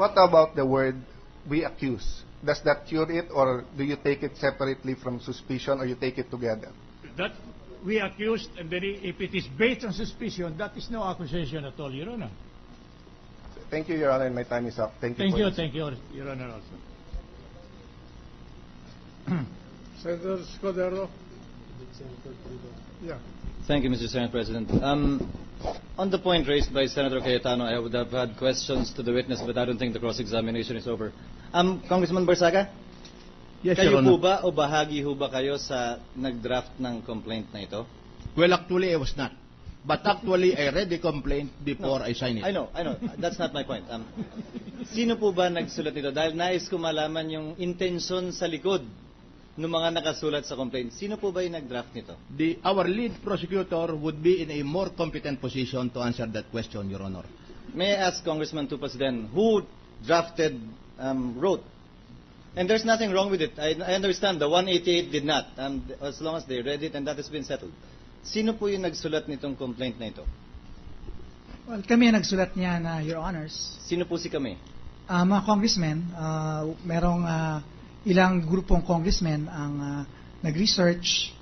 what about the word "we accuse"? Does that cure it, or do you take it separately from suspicion, or you take it together? That we accused, and then if it is based on suspicion, that is no accusation at all, Your Honor. Thank you, Your Honor, and my time is up. Thank you. Thank you, Your Honor, also. Senator Escudero. Yeah. Thank you, Mr. Senate President. On the point raised by Senator Cayetano, I would have had questions to the witness, but I don't think the cross-examination is over. Congressman Barsaga? Yes, Kayo Your Honor. po ba o bahagi ho ba kayo sa nag-draft ng complaint na ito? Well, actually, I was not. But actually, I read the complaint before I signed it. I know. That's not my point. Sino po ba nagsulat nito? Dahil nais ko malaman yung intention sa likod ng mga nakasulat sa complaint. Sino po ba yung nag-draft nito? Our lead prosecutor would be in a more competent position to answer that question, Your Honor. May I ask Congressman Tupas then, who drafted, wrote? And there's nothing wrong with it. I understand the 188 did not, as long as they read it and that has been settled. Sino po yung nagsulat nitong complaint na ito? Well, kami ang nagsulat niya na, Your Honors. Sino po si kami? Mga congressmen, merong ilang grupong congressmen ang nag-research,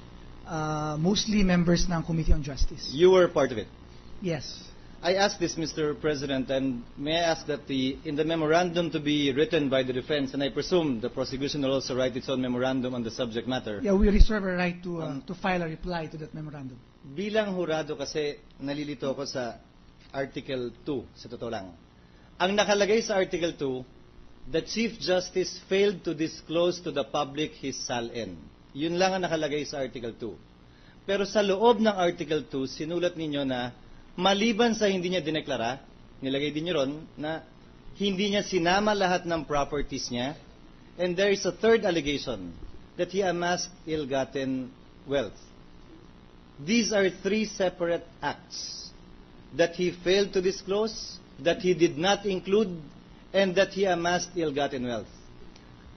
mostly members ng Committee on Justice. You were part of it? Yes. I ask this, Mr. President, and may I ask that in the memorandum to be written by the defense, and I presume the prosecution will also write its own memorandum on the subject matter. Yeah, we reserve a right to file a reply to that memorandum. Bilang hurado kasi nalilito ako sa Article 2, sa totoo lang. Ang nakalagay sa Article 2, the Chief Justice failed to disclose to the public his SALN. Yun lang ang nakalagay sa Article 2. Pero sa loob ng Article 2, sinulat ninyo na maliban sa hindi niya dineklara, nilagay din niyo ron na hindi niya sinama lahat ng properties niya, and there is a third allegation that he amassed ill-gotten wealth. These are three separate acts that he failed to disclose, that he did not include, and that he amassed ill-gotten wealth.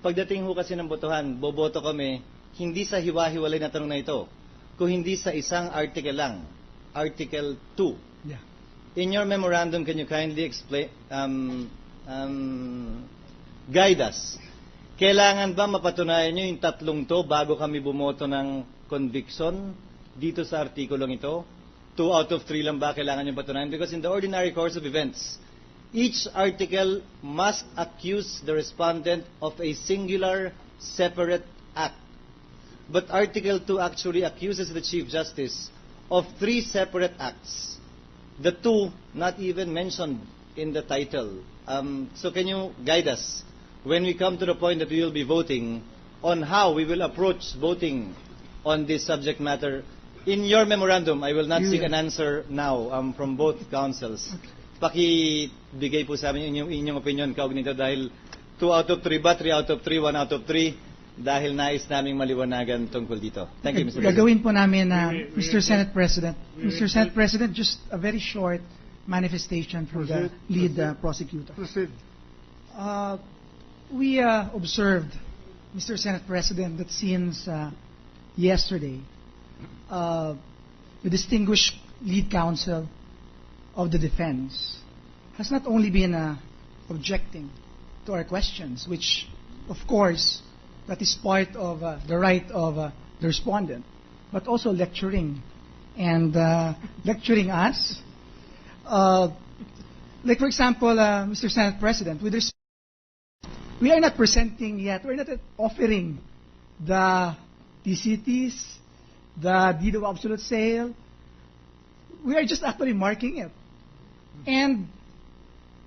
Pagdating ho kasi ng botohan, boboto kami hindi sa hiwa-hiwalay na tanong na ito, kung hindi sa isang article lang, Article 2. Yeah. In your memorandum, can you kindly explain, guide us? Kailangan ba mapatunayan nyo yung tatlong to bago kami bumoto ng conviction dito sa artikulong ito? 2 out of 3 lang ba kailangan nyo patunayan? Because in the ordinary course of events, each article must accuse the respondent of a singular, separate act. But Article 2 actually accuses the Chief Justice of 3 separate acts. The 2 not even mentioned in the title. So can you guide us when we come to the point that we will be voting on how we will approach voting on this subject matter? In your memorandum, I will not seek an answer now from both councils. Pakibigay po sa amin inyong opinion kaugnito dahil 2 out of 3 ba, 3 out of 3, 1 out of 3, dahil nais naming maliwanagan tungkol dito. Thank you, Mr. President. Gagawin po namin, Mr. Senate President. Mr. Senate President, just a very short manifestation from the lead prosecutor. Proceed. We observed, Mr. Senate President, that since yesterday, the distinguished lead counsel of the defense has not only been objecting to our questions, which, of course, that is part of the right of the respondent, but also lecturing and lecturing us. Like, for example, Mr. Senate President, we are not presenting yet, we're not offering the TCTs, the deed of absolute sale. We are just actually marking it. And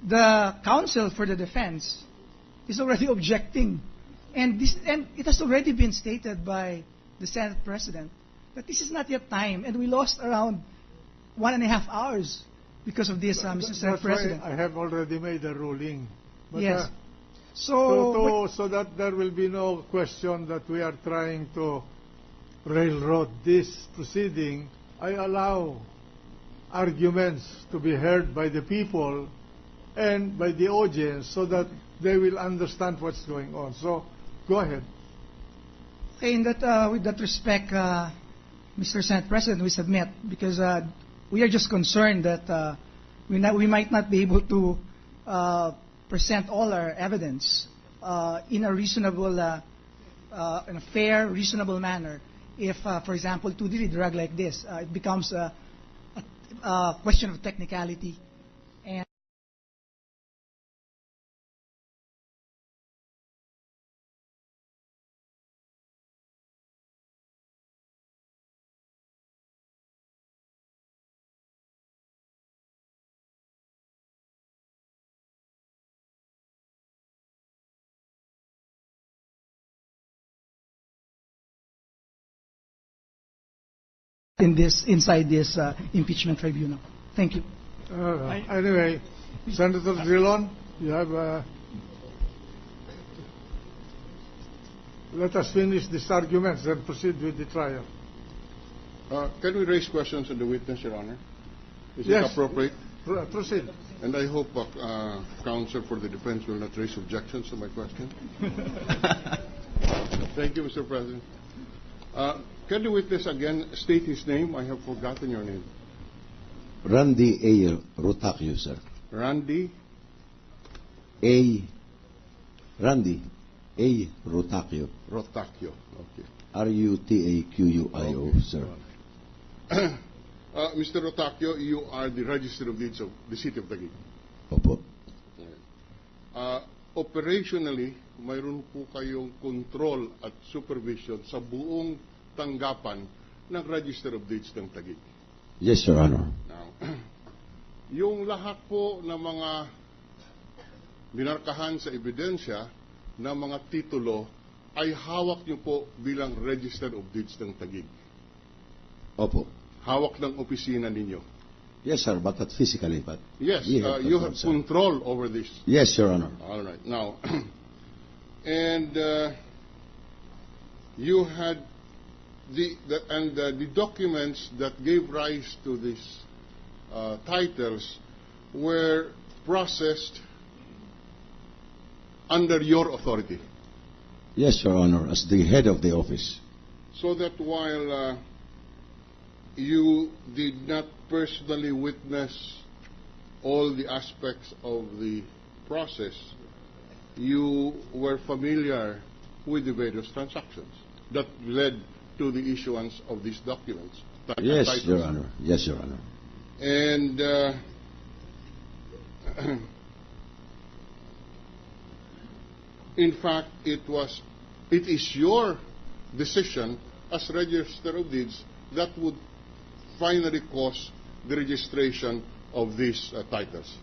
the counsel for the defense is already objecting. And it has already been stated by the Senate President that this is not yet time, and we lost around 1.5 hours because of this, Mr. Senate President. I have already made a ruling. But, Yes. so that there will be no question that we are trying to railroad this proceeding, I allow arguments to be heard by the people and by the audience so that they will understand what's going on. So, go ahead. Okay, with that respect, Mr. Senate President, we submit because we are just concerned that we might not be able to present all our evidence in a reasonable, in a fair, reasonable manner. If, for example, to deal with drug like this, it becomes a question of technicality. And inside this impeachment tribunal. Thank you. Anyway, Senator Drilon, you have. Let us finish these arguments and proceed with the trial. Can we raise questions on the witness, Your Honor? Is Yes. it appropriate? Proceed. And I hope counsel for the defense will not raise objections to my question. Thank you, Mr. President. Can the witness again state his name? I have forgotten your name. Randy A. Rutacchio, sir. Randy Randy A. Rutacchio. Rotacchio. Okay. Rutaqquio, sir. Mr. Rotacchio, you are the Register of Deeds of the City of Taguig. Opo. Operationally, mayroon po kayong control at supervision sa buong tanggapan ng Register of Deeds ng Taguig. Yes, Your Honor. Now, yung lahat po ng mga binarkahan sa ebidensya na mga titulo ay hawak niyo po bilang Register of Deeds ng Taguig. Opo. Hawak ng opisina ninyo. Yes, sir, but not physically, but Yes, we have you control, have sir. control over this. Yes, Your Honor. All right. Now, and you had the documents that gave rise to these titles were processed under your authority. Yes, Your Honor, as the head of the office. So that while you did not personally witness all the aspects of the process, you were familiar with the various transactions that led to the issuance of these documents. Yes, titles. Your Honor. Yes, Your Honor. And in fact, it is your decision as Register of Deeds that would finally cause the registration of these titles.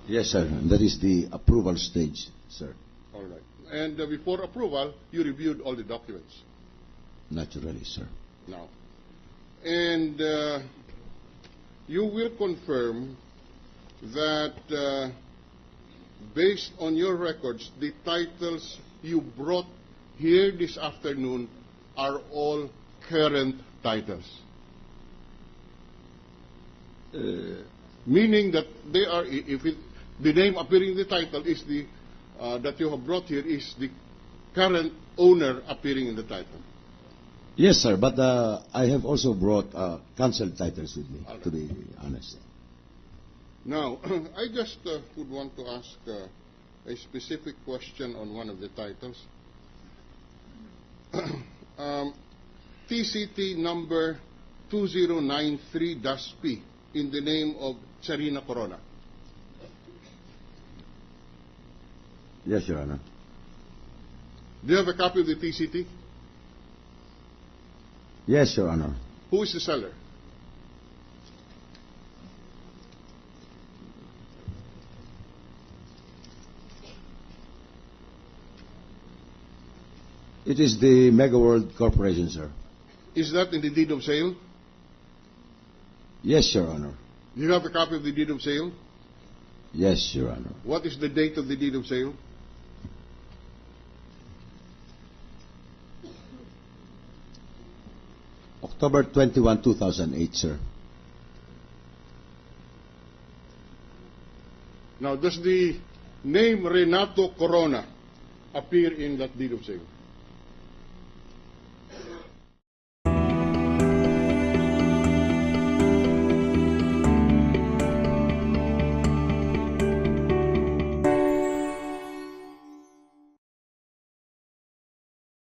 Yes, sir. That is the approval stage, sir. All right. And before approval, you reviewed all the documents. Naturally, sir. Now, and you will confirm that based on your records, the titles you brought here this afternoon are all current titles. Meaning that they are, the name appearing in the title is the that you have brought here is the current owner appearing in the title. Yes, sir, but I have also brought cancelled titles with me, to be honest. Now, I just would want to ask a specific question on one of the titles. TCT number 2093-P in the name of Charina Corona. Yes, Your Honor. Do you have a copy of the TCT? Yes, Your Honor. Who is the seller? It is the Mega World Corporation, sir. Is that in the deed of sale? Yes, Your Honor. Do you have a copy of the deed of sale? Yes, Your Honor. What is the date of the deed of sale? October 21, 2008, sir. Now, does the name Renato Corona appear in that deed of sale?